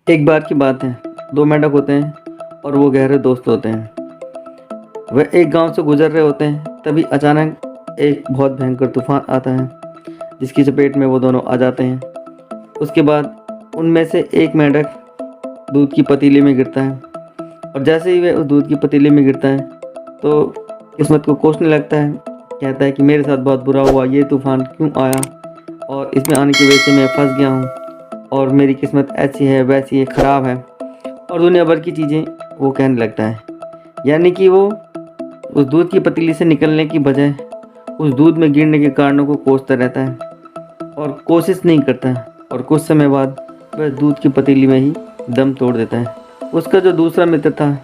एक बार की बात है, दो मेंढक होते हैं और वो गहरे दोस्त होते हैं। वह एक गांव से गुजर रहे होते हैं, तभी अचानक एक बहुत भयंकर तूफान आता है जिसकी चपेट में वो दोनों आ जाते हैं। उसके बाद उनमें से एक मेंढक दूध की पतीली में गिरता है और जैसे ही वह उस दूध की पतीली में गिरता है तो किस्मत को कोसने लगता है। कहता है कि मेरे साथ बहुत बुरा हुआ, ये तूफान क्यों आया और इसमें आने की वजह से मैं फंस गया हूँ और मेरी किस्मत ऐसी है वैसी है, ख़राब है, और दुनिया भर की चीज़ें वो कहने लगता है। यानी कि वो उस दूध की पतीली से निकलने की बजाय उस दूध में गिरने के कारणों को कोसता रहता है और कोशिश नहीं करता, और कुछ समय बाद वह दूध की पतीली में ही दम तोड़ देता है। उसका जो दूसरा मित्र था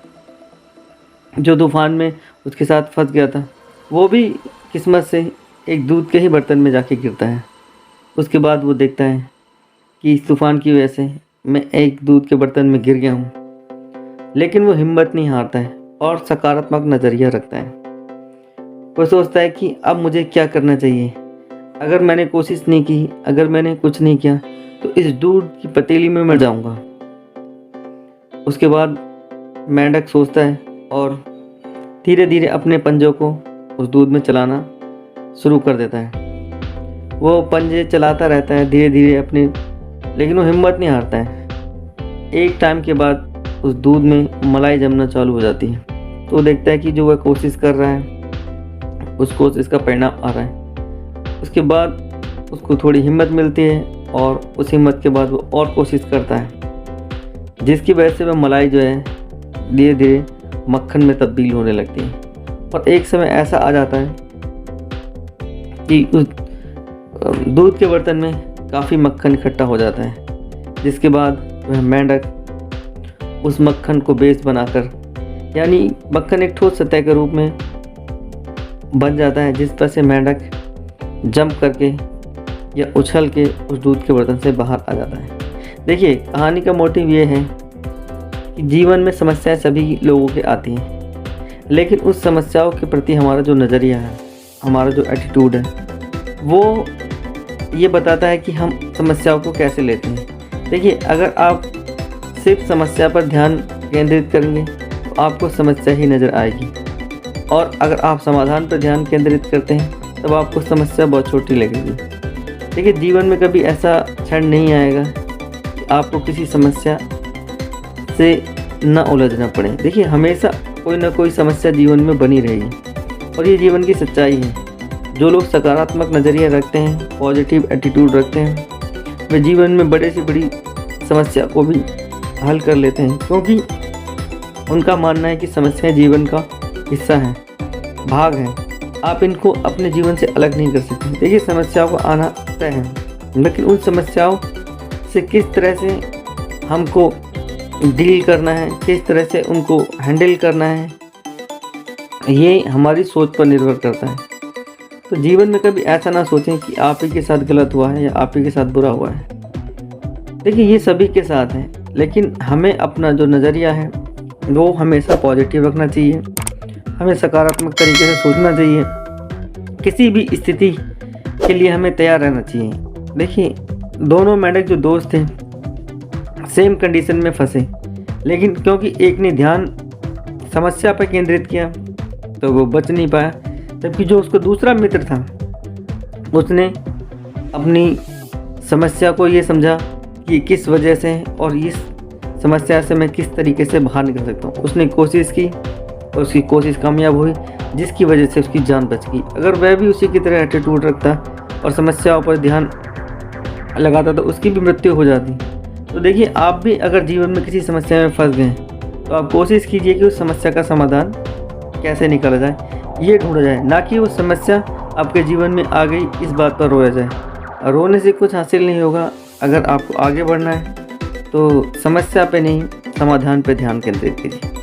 जो तूफान में उसके साथ फंस गया था, वो भी किस्मत से एक दूध के ही बर्तन में जाके गिरता है। उसके बाद वो देखता है कि इस तूफ़ान की वजह से मैं एक दूध के बर्तन में गिर गया हूँ, लेकिन वो हिम्मत नहीं हारता है और सकारात्मक नज़रिया रखता है। वो सोचता है कि अब मुझे क्या करना चाहिए। अगर मैंने कोशिश नहीं की, अगर मैंने कुछ नहीं किया तो इस दूध की पतीली में मर जाऊँगा। उसके बाद मेंढक सोचता है और धीरे धीरे अपने पंजों को उस दूध में चलाना शुरू कर देता है। वो पंजे चलाता रहता है धीरे धीरे अपने, लेकिन वो हिम्मत नहीं हारता है। एक टाइम के बाद उस दूध में मलाई जमना चालू हो जाती है, तो वो देखता है कि जो वह कोशिश कर रहा है उस कोशिश का परिणाम आ रहा है। उसके बाद उसको थोड़ी हिम्मत मिलती है और उस हिम्मत के बाद वो और कोशिश करता है, जिसकी वजह से वह मलाई जो है धीरे धीरे मक्खन में तब्दील होने लगती है। और एक समय ऐसा आ जाता है कि उस दूध के बर्तन में काफ़ी मक्खन इकट्ठा हो जाता है, जिसके बाद वह मेंढक उस मक्खन को बेस बनाकर, यानी मक्खन एक ठोस सतह के रूप में बन जाता है, जिस पर से मेंढक जंप करके या उछल के उस दूध के बर्तन से बाहर आ जाता है। देखिए, कहानी का मोटिव ये है कि जीवन में समस्याएं सभी लोगों के आती हैं, लेकिन उस समस्याओं के प्रति हमारा जो नज़रिया है, हमारा जो एटीट्यूड है, वो ये बताता है कि हम समस्याओं को कैसे लेते हैं। देखिए, अगर आप सिर्फ समस्या पर ध्यान केंद्रित करेंगे तो आपको समस्या ही नज़र आएगी, और अगर आप समाधान पर ध्यान केंद्रित करते हैं तब आपको समस्या बहुत छोटी लगेगी। देखिए, जीवन में कभी ऐसा क्षण नहीं आएगा कि आपको किसी समस्या से न उलझना पड़े। देखिए, हमेशा कोई ना कोई समस्या जीवन में बनी रहेगी और ये जीवन की सच्चाई है। जो लोग सकारात्मक नज़रिया रखते हैं, पॉजिटिव एटीट्यूड रखते हैं, वे जीवन में बड़े से बड़ी समस्या को भी हल कर लेते हैं, क्योंकि उनका मानना है कि समस्याएं जीवन का हिस्सा हैं, भाग हैं। आप इनको अपने जीवन से अलग नहीं कर सकते। देखिए, समस्याओं का आना तय है, लेकिन उन समस्याओं से किस तरह से हमको डील करना है, किस तरह से उनको हैंडल करना है, ये हमारी सोच पर निर्भर करता है। तो जीवन में कभी ऐसा ना सोचें कि आप ही के साथ गलत हुआ है या आप ही के साथ बुरा हुआ है। देखिए, ये सभी के साथ है, लेकिन हमें अपना जो नज़रिया है वो हमेशा पॉजिटिव रखना चाहिए। हमें सकारात्मक तरीके से सोचना चाहिए। किसी भी स्थिति के लिए हमें तैयार रहना चाहिए। देखिए, दोनों मेंढक जो दोस्त थे सेम कंडीशन में फंसे, लेकिन क्योंकि एक ने ध्यान समस्या पर केंद्रित किया तो वो बच नहीं पाया, जबकि जो उसका दूसरा मित्र था उसने अपनी समस्या को ये समझा कि किस वजह से और इस समस्या से मैं किस तरीके से बाहर निकल सकता हूँ। उसने कोशिश की और उसकी कोशिश कामयाब हुई, जिसकी वजह से उसकी जान बच गई। अगर वह भी उसी की तरह एटीट्यूड रखता और समस्याओं पर ध्यान लगाता तो उसकी भी मृत्यु हो जाती। तो देखिए, आप भी अगर जीवन में किसी समस्या में फंस गए तो आप कोशिश कीजिए कि उस समस्या का समाधान कैसे निकाला जाए, ये ढूंढा जाए, ना कि वो समस्या आपके जीवन में आ गई इस बात पर रोया जाए। रोने से कुछ हासिल नहीं होगा। अगर आपको आगे बढ़ना है तो समस्या पे नहीं, समाधान पे ध्यान केंद्रित कीजिए।